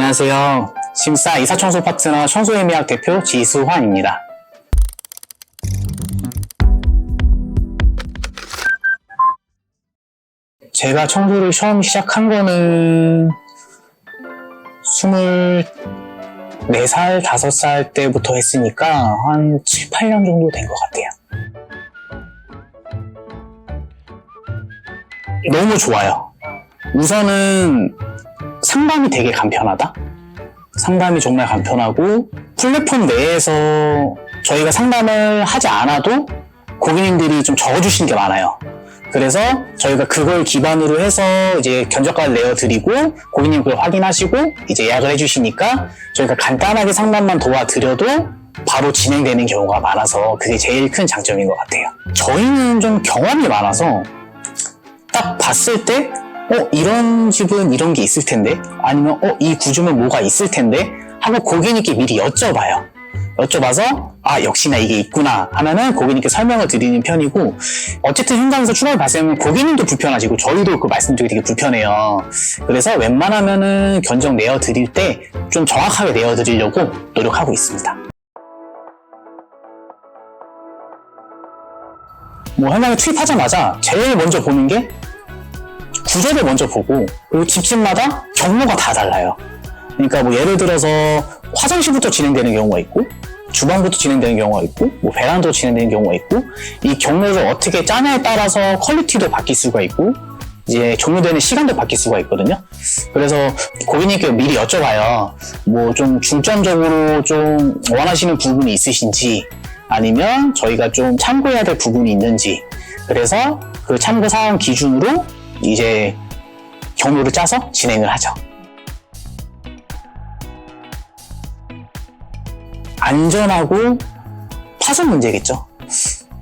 안녕하세요. 심사 이사청소 파트너 청소예매학 대표 지수환입니다. 제가 청소를 처음 시작한 거는 24살, 5살 때부터 했으니까 한 7, 8년 정도 된 것 같아요. 너무 좋아요. 우선은 상담이 되게 간편하다? 상담이 정말 간편하고 플랫폼 내에서 저희가 상담을 하지 않아도 고객님들이 좀 적어주시는 게 많아요. 그래서 저희가 그걸 기반으로 해서 이제 견적가를 내어드리고 고객님 그걸 확인하시고 이제 예약을 해주시니까 저희가 간단하게 상담만 도와드려도 바로 진행되는 경우가 많아서 그게 제일 큰 장점인 것 같아요. 저희는 좀 경험이 많아서 딱 봤을 때 이런 집은 이런 게 있을 텐데 아니면 이 구조면 뭐가 있을 텐데 하고 고객님께 미리 여쭤봐서 역시나 이게 있구나 하면은 고객님께 설명을 드리는 편이고, 어쨌든 현장에서 추가로 발생하면 고객님도 불편하시고 저희도 그 말씀드리기 되게 불편해요. 그래서 웬만하면은 견적 내어드릴 때 좀 정확하게 내어드리려고 노력하고 있습니다. 현장에 투입하자마자 제일 먼저 보는 게 구조를 먼저 보고, 그리고 집집마다 경로가 다 달라요. 그러니까 예를 들어서 화장실부터 진행되는 경우가 있고 주방부터 진행되는 경우가 있고 베란다로 진행되는 경우가 있고, 이 경로를 어떻게 짜냐에 따라서 퀄리티도 바뀔 수가 있고 이제 종료되는 시간도 바뀔 수가 있거든요. 그래서 고객님께 미리 여쭤봐요. 좀 중점적으로 좀 원하시는 부분이 있으신지 아니면 저희가 좀 참고해야 될 부분이 있는지, 그래서 그 참고 사항 기준으로 이제 경로를 짜서 진행을 하죠. 안전하고 파손 문제겠죠.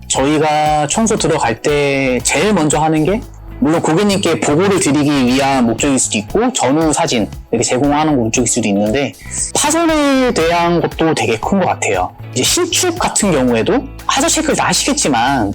저희가 청소 들어갈 때 제일 먼저 하는 게, 물론 고객님께 보고를 드리기 위한 목적일 수도 있고 전후 사진 이렇게 제공하는 목적일 수도 있는데, 파손에 대한 것도 되게 큰 것 같아요. 이제 신축 같은 경우에도 하자 체크를 다 하시겠지만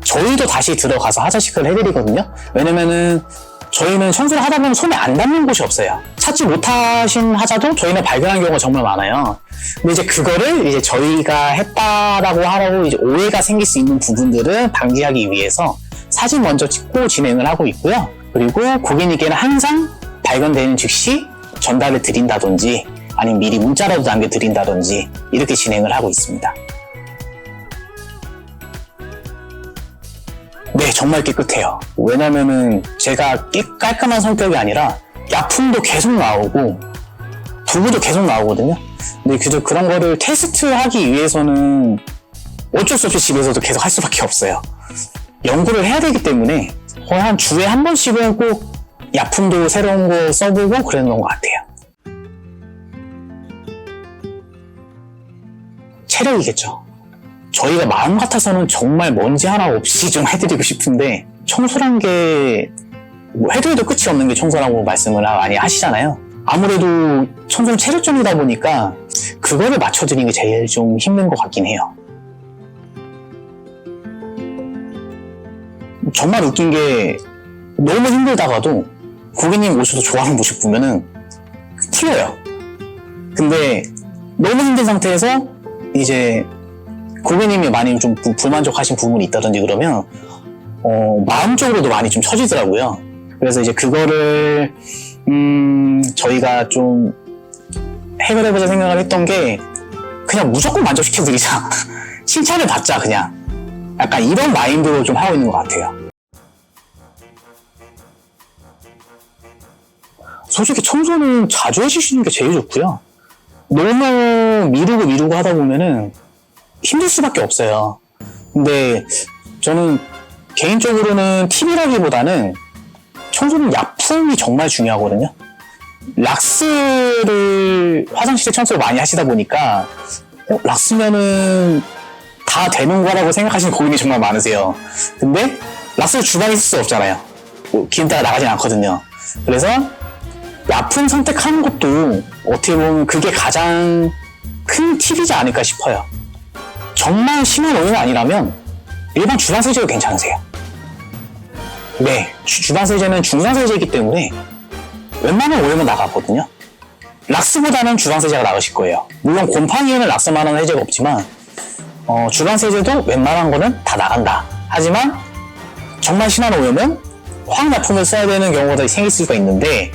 저희도 다시 들어가서 하자 체크를 해드리거든요. 왜냐면은 저희는 청소를 하다 보면 손에 안 닿는 곳이 없어요. 찾지 못하신 하자도 저희는 발견한 경우가 정말 많아요. 근데 이제 그거를 이제 저희가 했다라고 하라고 이제 오해가 생길 수 있는 부분들은 방지하기 위해서 사진 먼저 찍고 진행을 하고 있고요. 그리고 고객님께는 항상 발견되는 즉시 전달을 드린다든지 아니면 미리 문자라도 남겨드린다든지 이렇게 진행을 하고 있습니다. 네, 정말 깨끗해요. 왜냐면은 제가 깔끔한 성격이 아니라 약품도 계속 나오고 두부도 계속 나오거든요. 근데 그저 그런 거를 테스트하기 위해서는 어쩔 수 없이 집에서도 계속 할 수밖에 없어요. 연구를 해야 되기 때문에 거의 한 주에 한 번씩은 꼭 약품도 새로운 거 써보고 그랬던 것 같아요. 체력이겠죠. 저희가 마음 같아서는 정말 먼지 하나 없이 좀 해드리고 싶은데, 청소란 게 해도 끝이 없는 게 청소라고 말씀을 많이 하시잖아요. 아무래도 청소는 체력적이다 보니까 그거를 맞춰드리는 게 제일 좀 힘든 것 같긴 해요. 정말 웃긴 게, 너무 힘들다가도 고객님 오셔서 좋아하는 모습 보면은 풀려요. 근데 너무 힘든 상태에서 이제 고객님이 많이 좀 불만족하신 부분이 있다든지 그러면 마음적으로도 많이 좀 처지더라고요. 그래서 이제 그거를 저희가 좀 해결해보자 생각을 했던 게, 그냥 무조건 만족시켜드리자. 칭찬을 받자 그냥. 약간 이런 마인드로 좀 하고 있는 것 같아요. 솔직히 청소는 자주 해주시는 게 제일 좋고요. 너무 미루고 하다 보면은 힘들 수밖에 없어요. 근데 저는 개인적으로는 팁이라기보다는 청소는 약품이 정말 중요하거든요. 락스를 화장실에 청소를 많이 하시다 보니까 락스면은 다 되는 거라고 생각하시는 고객님이 정말 많으세요. 근데 락스를 주방에 쓸 수 없잖아요. 기름때가 나가진 않거든요. 그래서 약품 선택하는 것도 어떻게 보면 그게 가장 큰 팁이지 않을까 싶어요. 정말 심한 오해가 아니라면 일반 주방세제도 괜찮으세요. 네, 주방세제는 중성세제이기 때문에 웬만한 오염은 나가거든요. 락스보다는 주방 세제가 나으실 거예요. 물론 곰팡이에는 락스만한 세제가 없지만 주방 세제도 웬만한 거는 다 나간다. 하지만 정말 심한 오염은 화학약품을 써야 되는 경우가 생길 수가 있는데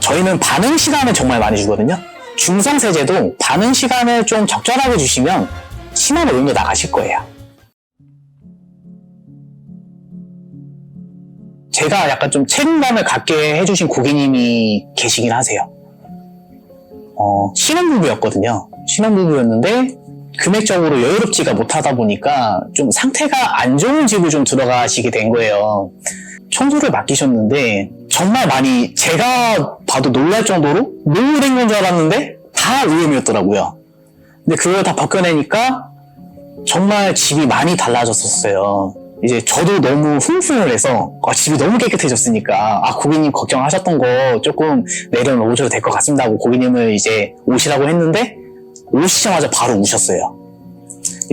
저희는 반응 시간을 정말 많이 주거든요. 중성 세제도 반응 시간을 좀 적절하게 주시면 심한 오염도 나가실 거예요. 제가 약간 좀 책임감을 갖게 해주신 고객님이 계시긴 하세요. 신혼부부였거든요. 신혼부부였는데 금액적으로 여유롭지가 못하다 보니까 좀 상태가 안 좋은 집을 좀 들어가시게 된 거예요. 청소를 맡기셨는데 정말 많이 제가 봐도 놀랄 정도로 너무 된 건 줄 알았는데 다 오염이었더라고요. 근데 그걸 다 벗겨내니까 정말 집이 많이 달라졌었어요. 이제 저도 너무 훈훈을 해서 집이 너무 깨끗해졌으니까 고객님 걱정하셨던 거 조금 내려놓으셔도 될 것 같습니다 하고 고객님을 이제 오시라고 했는데 오시자마자 바로 우셨어요.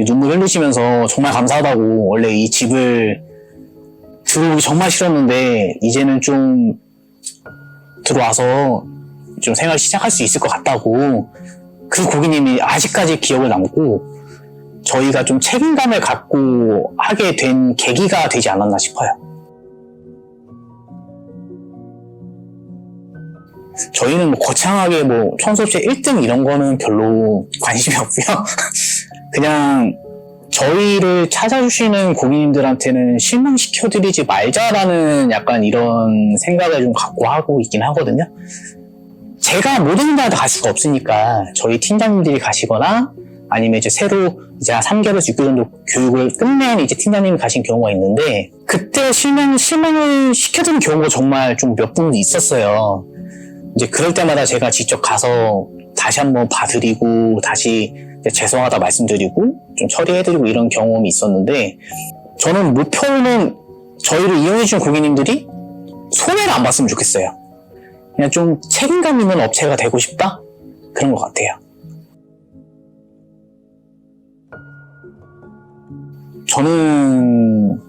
눈물 흘리시면서 정말 감사하다고, 원래 이 집을 들어오기 정말 싫었는데 이제는 좀 들어와서 좀 생활 시작할 수 있을 것 같다고, 그 고객님이 아직까지 기억을 남고 저희가 좀 책임감을 갖고 하게 된 계기가 되지 않았나 싶어요. 저희는 거창하게 청소업체 1등 이런 거는 별로 관심이 없고요. 그냥 저희를 찾아주시는 고객님들한테는 실망시켜드리지 말자라는 약간 이런 생각을 좀 갖고 하고 있긴 하거든요. 제가 모든 데다 갈 수가 없으니까 저희 팀장님들이 가시거나 아니면 이제 새로 이제 한 3개월에서 6개월 정도 교육을 끝낸 이제 팀장님이 가신 경우가 있는데, 그때 실망을 시켜드린 경우가 정말 좀 몇 분 있었어요. 이제 그럴 때마다 제가 직접 가서 다시 한번 봐드리고 다시 죄송하다 말씀드리고 좀 처리해드리고 이런 경험이 있었는데, 저는 목표는 저희를 이용해주신 고객님들이 손해를 안 봤으면 좋겠어요. 그냥 좀 책임감 있는 업체가 되고 싶다? 그런 것 같아요. 저는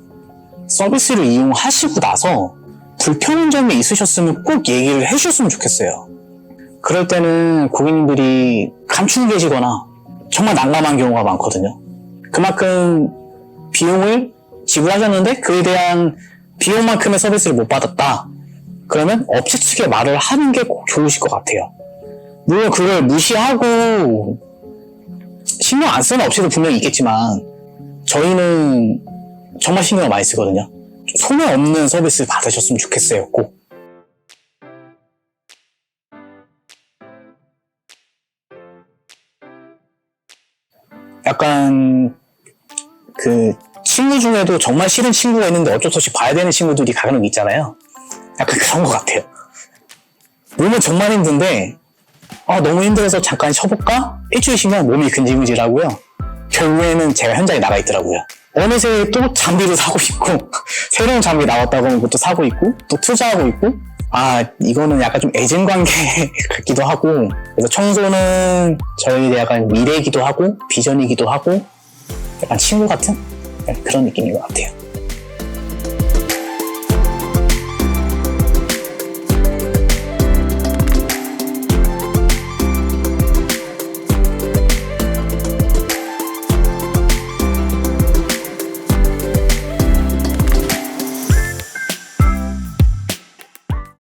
서비스를 이용하시고 나서 불편한 점이 있으셨으면 꼭 얘기를 해주셨으면 좋겠어요. 그럴 때는 고객님들이 감추고 계시거나 정말 난감한 경우가 많거든요. 그만큼 비용을 지불하셨는데 그에 대한 비용만큼의 서비스를 못 받았다. 그러면 업체 측에 말을 하는 게 꼭 좋으실 것 같아요. 물론 그걸 무시하고 신경 안 쓰는 업체도 분명히 있겠지만 저희는 정말 신경을 많이 쓰거든요. 손해 없는 서비스 받으셨으면 좋겠어요, 꼭. 약간 친구 중에도 정말 싫은 친구가 있는데 어쩔 수 없이 봐야 되는 친구들이 가끔 있잖아요. 약간 그런 것 같아요. 몸은 정말 힘든데 너무 힘들어서 잠깐 쉬어볼까? 일주일 쉬면 몸이 근질근질하고요. 결국에는 제가 현장에 나가 있더라고요. 어느새 또 장비를 사고 있고 새로운 장비 나왔다고 하면 그것도 사고 있고 또 투자하고 있고, 이거는 약간 좀 애증 관계 같기도 하고, 그래서 청소는 저희의 약간 미래이기도 하고 비전이기도 하고 약간 친구 같은 그런 느낌인 것 같아요.